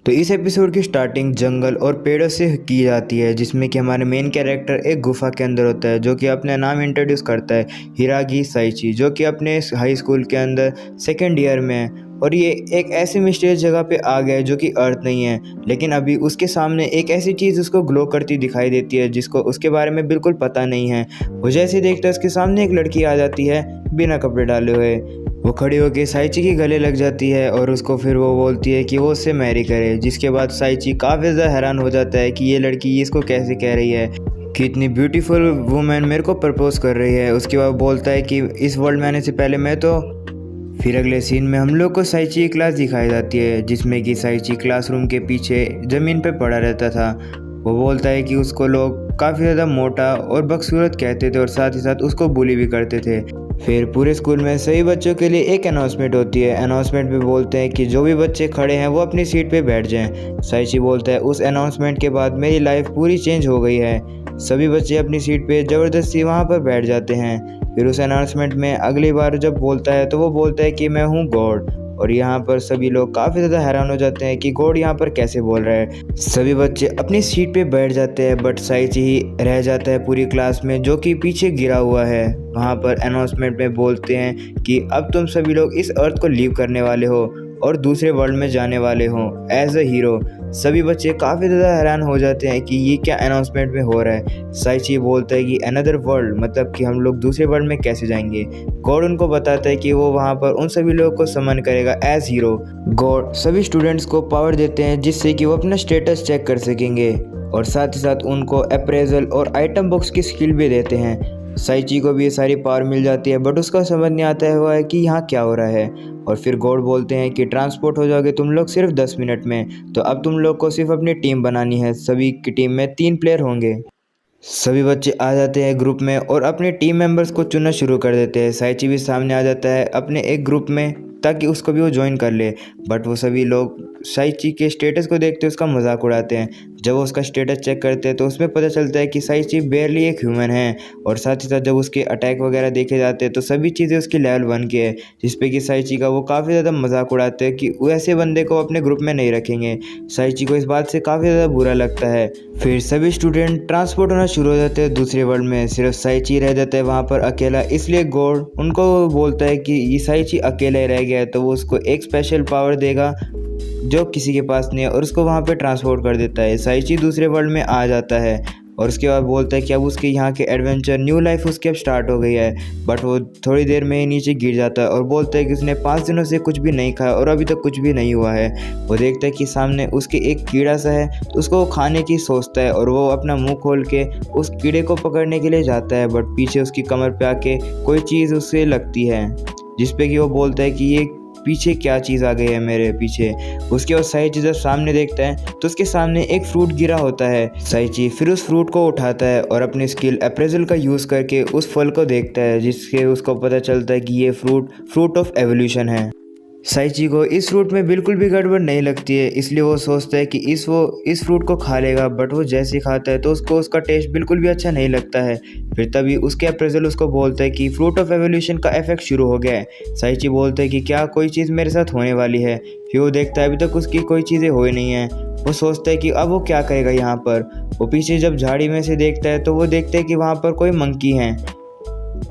तो इस एपिसोड की स्टार्टिंग जंगल और पेड़ों से की जाती है, जिसमें कि हमारे मेन कैरेक्टर एक गुफा के अंदर होता है, जो कि अपना नाम इंट्रोड्यूस करता है हिरागी साइची, जो कि अपने हाई स्कूल के अंदर सेकेंड ईयर में है। और ये एक ऐसी मिस्टीरियस जगह पे आ गया है जो कि अर्थ नहीं है, लेकिन अभी उसके सामने एक ऐसी चीज़ उसको ग्लो करती दिखाई देती है जिसको उसके बारे में बिल्कुल पता नहीं है। वो जैसे देखता है उसके सामने एक लड़की आ जाती है बिना कपड़े डाले हुए। वो खड़ी होकर साइची के गले लग जाती है और उसको फिर वो बोलती है कि वो उससे मैरी करे, जिसके बाद साइची काफ़ी ज़्यादा हैरान हो जाता है कि ये लड़की इसको कैसे कह रही है कि इतनी ब्यूटीफुल वुमेन मेरे को प्रपोज कर रही है। उसके बाद बोलता है कि इस वर्ल्ड में आने से पहले मैं तो। फिर अगले सीन में हम लोग को साइची की क्लास दिखाई जाती है, जिसमें कि साइची क्लासरूम के पीछे ज़मीन पे पड़ा रहता था। वो बोलता है कि उसको लोग काफ़ी ज़्यादा मोटा और बदसूरत कहते थे और साथ ही साथ उसको बुली भी करते थे। फिर पूरे स्कूल में सभी बच्चों के लिए एक अनाउंसमेंट होती है। अनाउंसमेंट में बोलते हैं कि जो भी बच्चे खड़े हैं वो अपनी सीट पे बैठ जाएं। साइची बोलता है उस अनाउंसमेंट के बाद मेरी लाइफ पूरी चेंज हो गई है। सभी बच्चे अपनी सीट पे ज़बरदस्ती वहाँ पर बैठ जाते हैं। फिर उस अनाउंसमेंट में अगली बार जब बोलता है तो वो बोलता है कि मैं हूँ गॉड। और यहाँ पर सभी लोग काफ़ी ज़्यादा हैरान हो जाते हैं कि गॉड यहाँ पर कैसे बोल रहा है। सभी बच्चे अपनी सीट पे बैठ जाते हैं, बट साइची ही रह जाता है पूरी क्लास में, जो कि पीछे गिरा हुआ है। वहाँ पर अनाउंसमेंट में बोलते हैं कि अब तुम सभी लोग इस अर्थ को लीव करने वाले हो और दूसरे वर्ल्ड में जाने वाले हो एज अ हीरो। सभी बच्चे काफ़ी ज़्यादा हैरान हो जाते हैं कि ये क्या अनाउंसमेंट में हो रहा है। साइची बोलता है कि अनदर वर्ल्ड मतलब कि हम लोग दूसरे वर्ल्ड में कैसे जाएंगे। गॉड उनको बताता है कि वो वहाँ पर उन सभी लोगों को समन करेगा एज हीरो। गॉड सभी स्टूडेंट्स को पावर देते हैं जिससे कि वो अपना स्टेटस चेक कर सकेंगे, और साथ ही साथ उनको अप्रेजल और आइटम बॉक्स की स्किल भी देते हैं। साइची को भी ये सारी पावर मिल जाती है, बट उसका समझ नहीं आता हुआ है कि यहाँ क्या हो रहा है। और फिर गॉड बोलते हैं कि ट्रांसपोर्ट हो जाओगे तुम लोग सिर्फ 10 मिनट में, तो अब तुम लोग को सिर्फ अपनी टीम बनानी है। सभी की टीम में 3 प्लेयर होंगे। सभी बच्चे आ जाते हैं ग्रुप में और अपने टीम मेंबर्स को चुनना शुरू कर देते हैं। साइची भी सामने आ जाता है अपने एक ग्रुप में ताकि उसको भी वो ज्वाइन कर ले, बट वो सभी लोग साइची के स्टेटस को देखते उसका मजाक उड़ाते हैं। जब वो उसका स्टेटस चेक करते हैं तो उसमें पता चलता है कि साइची बेयरली एक ह्यूमन है, और साथ ही साथ जब उसके अटैक वगैरह देखे जाते हैं तो सभी चीज़ें उसकी लेवल 1 की है, जिसपे कि साइची का वो काफ़ी ज़्यादा मजाक उड़ाते हैं कि वैसे बंदे को अपने ग्रुप में नहीं रखेंगे। साइची को इस बात से काफ़ी ज़्यादा बुरा लगता है। फिर सभी स्टूडेंट ट्रांसपोर्ट होना शुरू हो जाते हैं दूसरे वर्ल्ड में, सिर्फ साइची रह जाता है वहाँ पर अकेला। इसलिए गॉड उनको बोलता है कि ये साइची अकेला ही रह गया है, तो वो उसको एक स्पेशल पावर देगा जो किसी के पास नहीं है, और उसको वहाँ पे ट्रांसपोर्ट कर देता है। साइची दूसरे वर्ल्ड में आ जाता है और उसके बाद बोलता है कि अब उसके यहाँ के एडवेंचर न्यू लाइफ उसकी अब स्टार्ट हो गई है, बट वो थोड़ी देर में ही नीचे गिर जाता है और बोलता है कि उसने 5 दिनों से कुछ भी नहीं खाया और अभी तक कुछ भी नहीं हुआ है। वो देखता है कि सामने उसके एक कीड़ा सा है, तो उसको वो खाने की सोचता है और वो अपना मुंह खोल के उस कीड़े को पकड़ने के लिए जाता है, बट पीछे उसकी कमर पे आके कोई चीज़ उससे लगती है, जिसपे कि वो बोलता है कि ये पीछे क्या चीज़ आ गई है मेरे पीछे। उसके बाद साइची जब सामने देखता है तो उसके सामने एक फ्रूट गिरा होता है। साइची फिर उस फ्रूट को उठाता है और अपनी स्किल अप्रेजल का यूज़ करके उस फल को देखता है, जिससे उसको पता चलता है कि ये फ्रूट ऑफ एवोल्यूशन है। साइची को इस फ्रूट में बिल्कुल भी गड़बड़ नहीं लगती है, इसलिए वो सोचता है कि इस फ्रूट को खा लेगा, बट वो जैसे ही खाता है तो उसको उसका टेस्ट बिल्कुल भी अच्छा नहीं लगता है। फिर तभी उसके अप्रेजल उसको बोलता है कि फ्रूट ऑफ एवोल्यूशन का इफेक्ट शुरू हो गया है। साइची बोलता है कि क्या कोई चीज़ मेरे साथ होने वाली है। फिर वो देखता है अभी तक उसकी कोई चीज़ें हो ही नहीं है। वो सोचता है कि अब वो क्या करेगा यहाँ पर। वो पीछे जब झाड़ी में से देखता है तो वो देखता है कि वहाँ पर कोई मंकी है।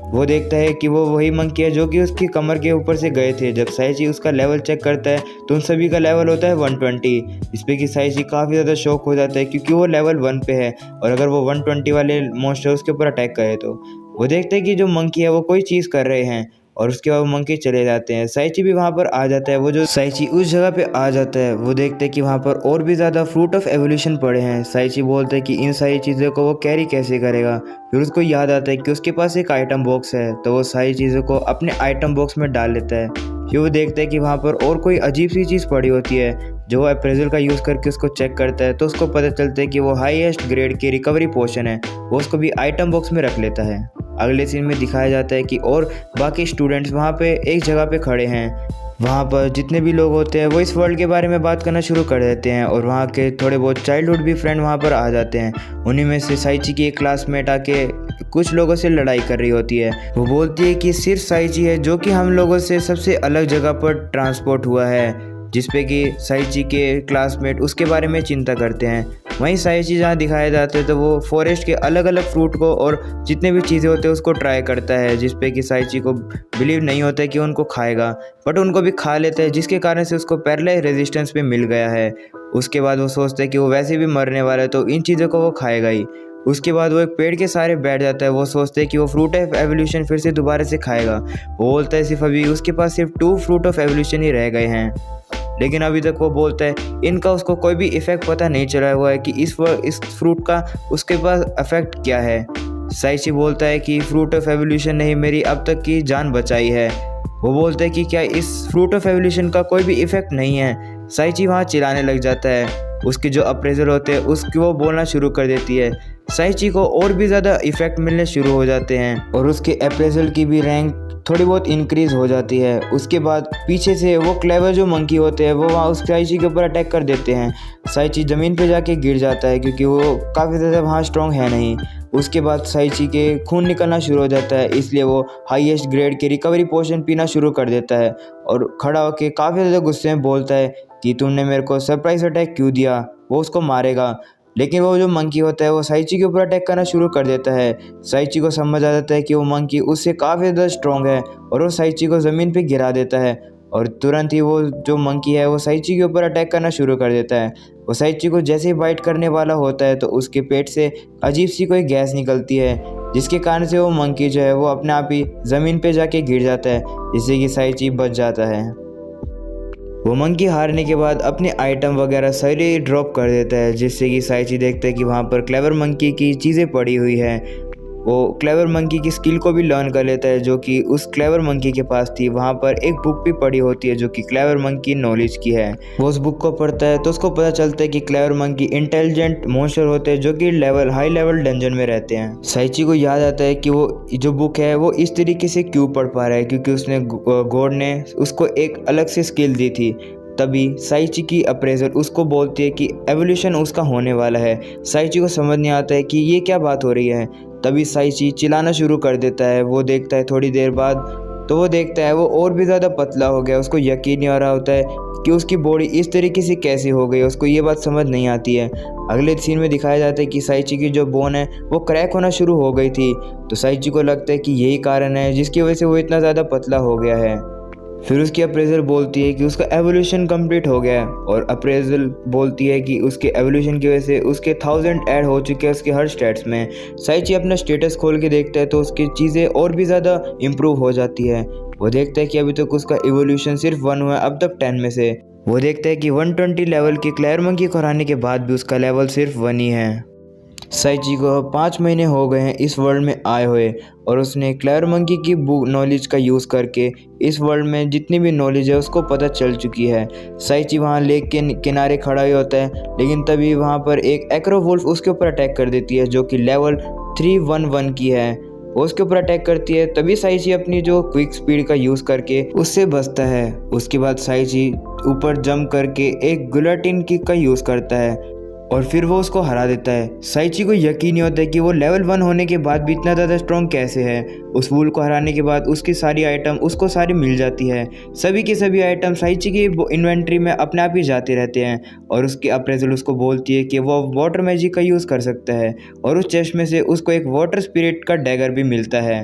वो देखता है कि वो वही मंकी है जो कि उसकी कमर के ऊपर से गए थे। जब साइची उसका लेवल चेक करता है तो उन सभी का लेवल होता है 120, इस पर कि साइची काफ़ी ज़्यादा शॉक हो जाता है क्योंकि वो लेवल 1 पे है, और अगर वो 120 वाले मॉन्स्टर उसके ऊपर अटैक करे तो वो देखते हैं कि जो मंकी है वो कोई चीज़ कर रहे हैं, और उसके बाद वो मंकी चले जाते हैं। साइची भी वहाँ पर आ जाता है। वो जो साइची उस जगह पे आ जाता है वो देखते हैं कि वहाँ पर और भी ज़्यादा फ्रूट ऑफ एवोल्यूशन पड़े हैं। साइची बोलता है कि इन सारी चीज़ों को वो कैरी कैसे करेगा। फिर उसको याद आता है कि उसके पास एक आइटम बॉक्स है, तो वो सारी चीज़ों को अपने आइटम बॉक्स में डाल लेता है। फिर वो देखता है कि वहाँ पर और कोई अजीब सी चीज़ पड़ी होती है। जो वो अप्रेजल का यूज़ करके उसको चेक करता है तो उसको पता चलता है कि वो हाईएस्ट ग्रेड की रिकवरी पोशन है। वो उसको भी आइटम बॉक्स में रख लेता है। अगले सीन में दिखाया जाता है कि और बाकी स्टूडेंट्स वहाँ पे एक जगह पे खड़े हैं। वहाँ पर जितने भी लोग होते हैं वो इस वर्ल्ड के बारे में बात करना शुरू कर देते हैं, और वहाँ के थोड़े बहुत चाइल्डहुड भी फ्रेंड वहाँ पर आ जाते हैं। उन्हीं में से साइची की एक क्लासमेट आके कुछ लोगों से लड़ाई कर रही होती है। वो बोलती है कि सिर्फ साइची है जो कि हम लोगों से सबसे अलग जगह पर ट्रांसपोर्ट हुआ है। जिसपे कि साइची के क्लासमेट उसके बारे में चिंता करते हैं। वहीं साइची जहाँ दिखाया जाता है तो वो फॉरेस्ट के अलग अलग फ्रूट को और जितने भी चीज़ें होते हैं उसको ट्राई करता है, जिसपे कि साइची को बिलीव नहीं होता है कि उनको खाएगा, बट उनको भी खा लेता है, जिसके कारण से उसको पैरालाइज रेजिस्टेंस भी मिल गया है। उसके बाद वो सोचता है कि वो वैसे भी मरने वाला है तो इन चीज़ों को वो खाएगा ही। उसके बाद वो एक पेड़ के सहारे बैठ जाता है। वो सोचते हैं कि वो फ्रूट ऑफ एवोल्यूशन फिर से दोबारा से खाएगा। वो बोलता है सिर्फ अभी उसके पास सिर्फ 2 फ्रूट ऑफ एवोल्यूशन ही रह गए हैं, लेकिन अभी तक वो बोलता है इनका उसको कोई भी इफेक्ट पता नहीं चला हुआ है कि इस फ्रूट का उसके पास इफेक्ट क्या है। साइची बोलता है कि फ्रूट ऑफ एवोल्यूशन ने ही मेरी अब तक की जान बचाई है। वो बोलता है कि क्या इस फ्रूट ऑफ एवोल्यूशन का कोई भी इफेक्ट नहीं है। साइची वहाँ चिल्लाने लग जाता है। उसके जो अप्रेजर होते हैं उसकी वो बोलना शुरू कर देती है। साइची को और भी ज़्यादा इफेक्ट मिलने शुरू हो जाते हैं और उसके अप्रेजल की भी रैंक थोड़ी बहुत इंक्रीज़ हो जाती है। उसके बाद पीछे से वो क्लेवर जो मंकी होते हैं वो वहाँ उस साइची के ऊपर अटैक कर देते हैं। साइची ज़मीन पे जाके गिर जाता है क्योंकि वो काफ़ी ज़्यादा वहाँ स्ट्रॉन्ग है नहीं। उसके बाद साइची के खून निकलना शुरू हो जाता है, इसलिए वो हाईएस्ट ग्रेड के रिकवरी पोशन पीना शुरू कर देता है और खड़ा होकर काफ़ी ज़्यादा गुस्से में बोलता है कि तुमने मेरे को सरप्राइज अटैक क्यों दिया। वो उसको मारेगा, लेकिन वो जो मंकी होता है वो साइची के ऊपर अटैक करना शुरू कर देता है। साइची को समझ आ जाता है कि वो मंकी उससे काफ़ी ज़्यादा स्ट्रॉन्ग है और वो साइची को ज़मीन पे गिरा देता है और तुरंत ही वो जो मंकी है वो साइची के ऊपर अटैक करना शुरू कर देता है। वो साइची को जैसे ही बाइट करने वाला होता है तो उसके पेट से अजीब सी कोई गैस निकलती है, जिसके कारण से वो मंकी जो है वो अपने आप ही ज़मीन पे जाके गिर जाता है, जिससे कि साइची बच जाता है। वो मंकी हारने के बाद अपने आइटम वगैरह सारे ड्रॉप कर देता है, जिससे कि साइची देखता है कि वहाँ पर क्लेवर मंकी की चीज़ें पड़ी हुई हैं। वो क्लेवर मंकी की स्किल को भी लर्न कर लेता है जो कि उस क्लेवर मंकी के पास थी। वहाँ पर एक बुक भी पड़ी होती है जो कि क्लेवर मंकी नॉलेज की है। वो उस बुक को पढ़ता है तो उसको पता चलता है कि क्लेवर मंकी इंटेलिजेंट मॉन्स्टर होते हैं जो कि हाई लेवल डंजन में रहते हैं। साइची को याद आता है कि वो जो बुक है वो इस तरीके से क्यों पढ़ पा रहा है, क्योंकि उसने गॉड ने उसको एक अलग से स्किल दी थी। तभी साइची की अप्रेजर उसको बोलती है कि एवोल्यूशन उसका होने वाला है। साइची को समझ नहीं आता है कि ये क्या बात हो रही है। तभी साइची चिल्लाना शुरू कर देता है। वो देखता है थोड़ी देर बाद तो वो देखता है वो और भी ज़्यादा पतला हो गया। उसको यकीन नहीं आ रहा होता है कि उसकी बॉडी इस तरीके से कैसे हो गई। उसको ये बात समझ नहीं आती है। अगले सीन में दिखाया जाता है कि साइची की जो बोन है वो क्रैक होना शुरू हो गई थी, तो साइची को लगता है कि यही कारण है जिसकी वजह से वो इतना ज़्यादा पतला हो गया है। फिर उसकी अप्रेजल बोलती है कि उसका एवोल्यूशन कंप्लीट हो गया है और अप्रेजल बोलती है कि उसके एवोल्यूशन की वजह से उसके 1000 ऐड हो चुके हैं उसके हर स्टेट्स में। साइची अपना स्टेटस खोल के देखता है तो उसकी चीज़ें और भी ज़्यादा इम्प्रूव हो जाती है। वो देखता है कि अभी तक उसका एवोल्यूशन सिर्फ 1 हुआ है, अब तक 10 में से। वो देखता है कि 120 लेवल के क्लेवर मंकी को हराने के बाद भी उसका लेवल सिर्फ 1 ही है। साइची को 5 महीने हो गए हैं इस वर्ल्ड में आए हुए और उसने क्लेवर मंकी की बुक नॉलेज का यूज़ करके इस वर्ल्ड में जितनी भी नॉलेज है उसको पता चल चुकी है। साइची वहाँ लेक के किनारे खड़ा ही होता है, लेकिन तभी वहाँ पर एक एक्रो वुल्फ उसके ऊपर अटैक कर देती है जो कि लेवल 311 की है। वो उसके ऊपर अटैक करती है। तभी साइची अपनी जो क्विक स्पीड का यूज़ करके उससे बचता है। उसके बाद साइची ऊपर जंप करके एक गुलाटिन किक का यूज़ करता है और फिर वो उसको हरा देता है। साइची को यकीन नहीं होता है कि वो लेवल 1 होने के बाद भी इतना ज़्यादा स्ट्रॉन्ग कैसे है। उस वुल को हराने के बाद उसकी सारी आइटम उसको सारी मिल जाती है। सभी के सभी आइटम साइची की इन्वेंट्री में अपने आप ही जाते रहते हैं और उसकी अप्रेजल उसको बोलती है कि वो वाटर मैजिक का यूज़ कर सकता है और उस चेस्ट में से उसको एक वाटर स्पिरिट का डैगर भी मिलता है।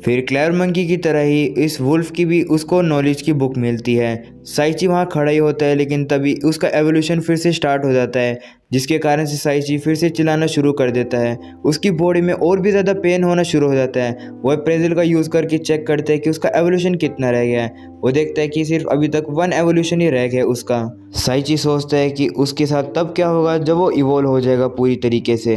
फिर क्लेवर मंकी की तरह ही इस वुल्फ की भी उसको नॉलेज की बुक मिलती है। साइची वहाँ खड़ा ही होता है, लेकिन तभी उसका एवोल्यूशन फिर से स्टार्ट हो जाता है, जिसके कारण से साइची फिर से चिल्लाना शुरू कर देता है। उसकी बॉडी में और भी ज़्यादा पेन होना शुरू हो जाता है। वो अप्रेजल का यूज़ करके चेक करता है कि उसका एवोल्यूशन कितना रह गया है। वो देखता है कि सिर्फ अभी तक 1 एवोल्यूशन ही रह गया उसका। साइची सोचता है कि उसके साथ तब क्या होगा जब वो इवॉल्व हो जाएगा पूरी तरीके से।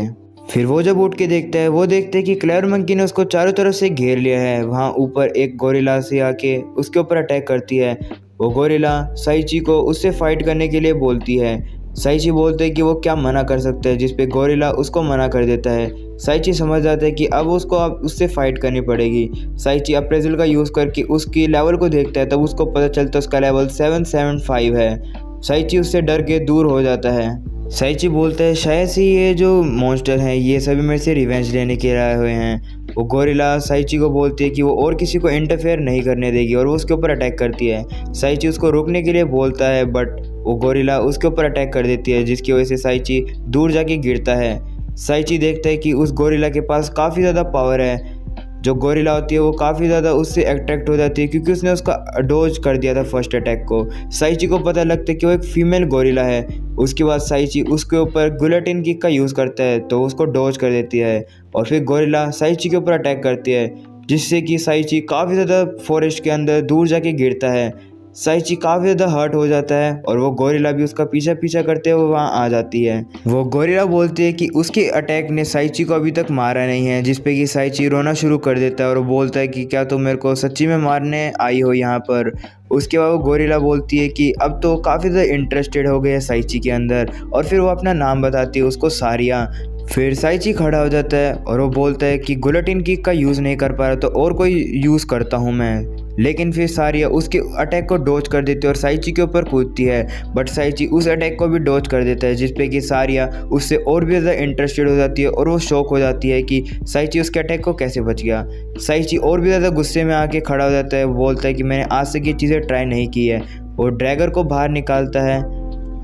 फिर वो जब उठ के देखता है वो देखते हैं कि क्लेवर मंकी ने उसको चारों तरफ से घेर लिया है। वहाँ ऊपर एक गोरिल्ला से आके उसके ऊपर अटैक करती है। वो गोरिल्ला साइची को उससे फाइट करने के लिए बोलती है। साइची बोलते हैं कि वो क्या मना कर सकते हैं, जिस पे गोरिल्ला उसको मना कर देता है। साइची समझ जाता है कि अब उससे फाइट करनी पड़ेगी। साइची अप्रेजल का यूज़ करके उसकी लेवल को देखता है, तब उसको पता चलता है उसका लेवल 775 है। साइची उससे डर के दूर हो जाता है। साइची बोलता है शायद से ये जो मॉन्स्टर हैं ये सभी मेरे से रिवेंज लेने के आए हुए हैं। वो गोरिल्ला साइची को बोलती है कि वो और किसी को इंटरफेयर नहीं करने देगी और वो उसके ऊपर अटैक करती है। साइची उसको रोकने के लिए बोलता है बट वो गोरिल्ला उसके ऊपर अटैक कर देती है, जिसकी वजह से साइची दूर जाके गिरता है। साइची देखता है कि उस गोरिल्ला के पास काफ़ी ज़्यादा पावर है। जो गोरिल्ला होती है वो काफ़ी ज़्यादा उससे अट्रैक्ट हो जाती है क्योंकि उसने उसका डोज कर दिया था फर्स्ट अटैक को। साइची को पता लगता है कि वो एक फीमेल गोरिल्ला है। उसके बाद साइची उसके ऊपर गुलेटिन किक का यूज़ करता है तो उसको डोज कर देती है और फिर गोरिल्ला साइची के ऊपर अटैक करती है, जिससे कि साइची काफ़ी ज़्यादा फॉरेस्ट के अंदर दूर जाके गिरता है। साइची काफ़ी ज़्यादा हर्ट हो जाता है और वो गोरिल्ला भी उसका पीछा पीछा करते हुए वहाँ आ जाती है। वो गोरिल्ला बोलती है कि उसके अटैक ने साइची को अभी तक मारा नहीं है, जिस पे कि साइची रोना शुरू कर देता है और वो बोलता है कि क्या तुम मेरे को सच्ची में मारने आई हो यहाँ पर। उसके बाद वो गोरिल्ला बोलती है कि अब तो काफ़ी ज़्यादा इंटरेस्टेड हो गए है साइची के अंदर और फिर वो अपना नाम बताती है उसको सारिया। फिर साइची खड़ा हो जाता है और वो बोलता है कि गुलेटिन किक का यूज़ नहीं कर पा रहा तो और कोई यूज़ करता हूँ मैं। लेकिन फिर सारिया उसके अटैक को डॉज कर देती है और साइची के ऊपर कूदती है, बट साइची उस अटैक को भी डॉज कर देता है, जिस पे कि सारिया उससे और भी ज़्यादा इंटरेस्टेड हो जाती है और वो शॉक हो जाती है कि साइची उसके अटैक को कैसे बच गया। साइची और भी ज़्यादा गुस्से में आके खड़ा हो जाता है। वो बोलता है कि मैंने आज तक ये चीज़ें ट्राई नहीं की है। वो ड्रैगर को बाहर निकालता है।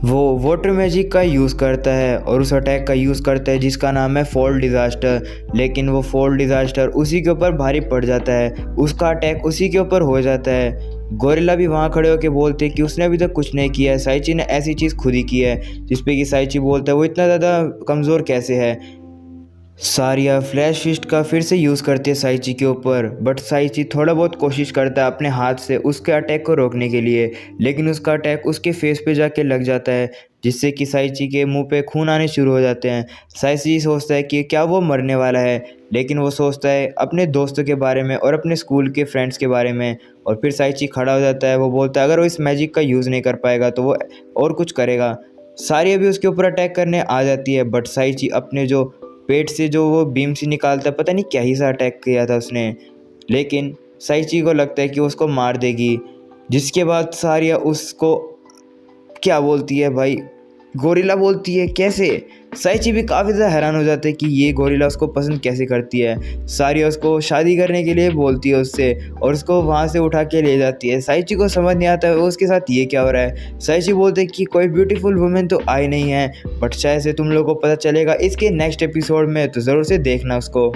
वो वाटर मैजिक का यूज़ करता है और उस अटैक का यूज़ करता है जिसका नाम है फॉल डिज़ास्टर। लेकिन वो फॉल डिज़ास्टर उसी के ऊपर भारी पड़ जाता है, उसका अटैक उसी के ऊपर हो जाता है। गोरिल्ला भी वहाँ खड़े होकर बोलते हैं कि उसने अभी तक कुछ नहीं किया है, साइची ने ऐसी चीज़ खुद ही की है, जिस पे कि साइची बोलता है वो इतना ज़्यादा कमज़ोर कैसे है। सारिया फ्लैश फिस्ट का फिर से यूज़ करती है साइची के ऊपर, बट साइची थोड़ा बहुत कोशिश करता है अपने हाथ से उसके अटैक को रोकने के लिए, लेकिन उसका अटैक उसके फेस पे जाके लग जाता है, जिससे कि साइची के मुंह पे खून आने शुरू हो जाते हैं। साइची सोचता है कि क्या वो मरने वाला है, लेकिन वो सोचता है अपने दोस्तों के बारे में और अपने स्कूल के फ्रेंड्स के बारे में। और फिर साइची खड़ा हो जाता है। वो बोलता है अगर वो इस मैजिक का यूज़ नहीं कर पाएगा तो वो और कुछ करेगा। सारिया भी उसके ऊपर अटैक करने आ जाती है, बट साइची अपने जो पेट से जो वो बीम सी निकालता है, पता नहीं क्या ही सा अटैक किया था उसने, लेकिन साइची को लगता है कि उसको मार देगी। जिसके बाद सारिया उसको क्या बोलती है भाई, गोरिल्ला बोलती है कैसे। साइची भी काफ़ी ज़्यादा हैरान हो जाता है कि ये गोरिल्ला उसको पसंद कैसे करती है। सारिया उसको शादी करने के लिए बोलती है उससे और उसको वहाँ से उठा के ले जाती है। साइची को समझ नहीं आता है उसके साथ ये क्या हो रहा है। साइची बोलते है कि कोई ब्यूटीफुल वुमेन तो आई नहीं है, बट शायद से तुम लोगों को पता चलेगा इसके नेक्स्ट एपिसोड में, तो ज़रूर से देखना उसको।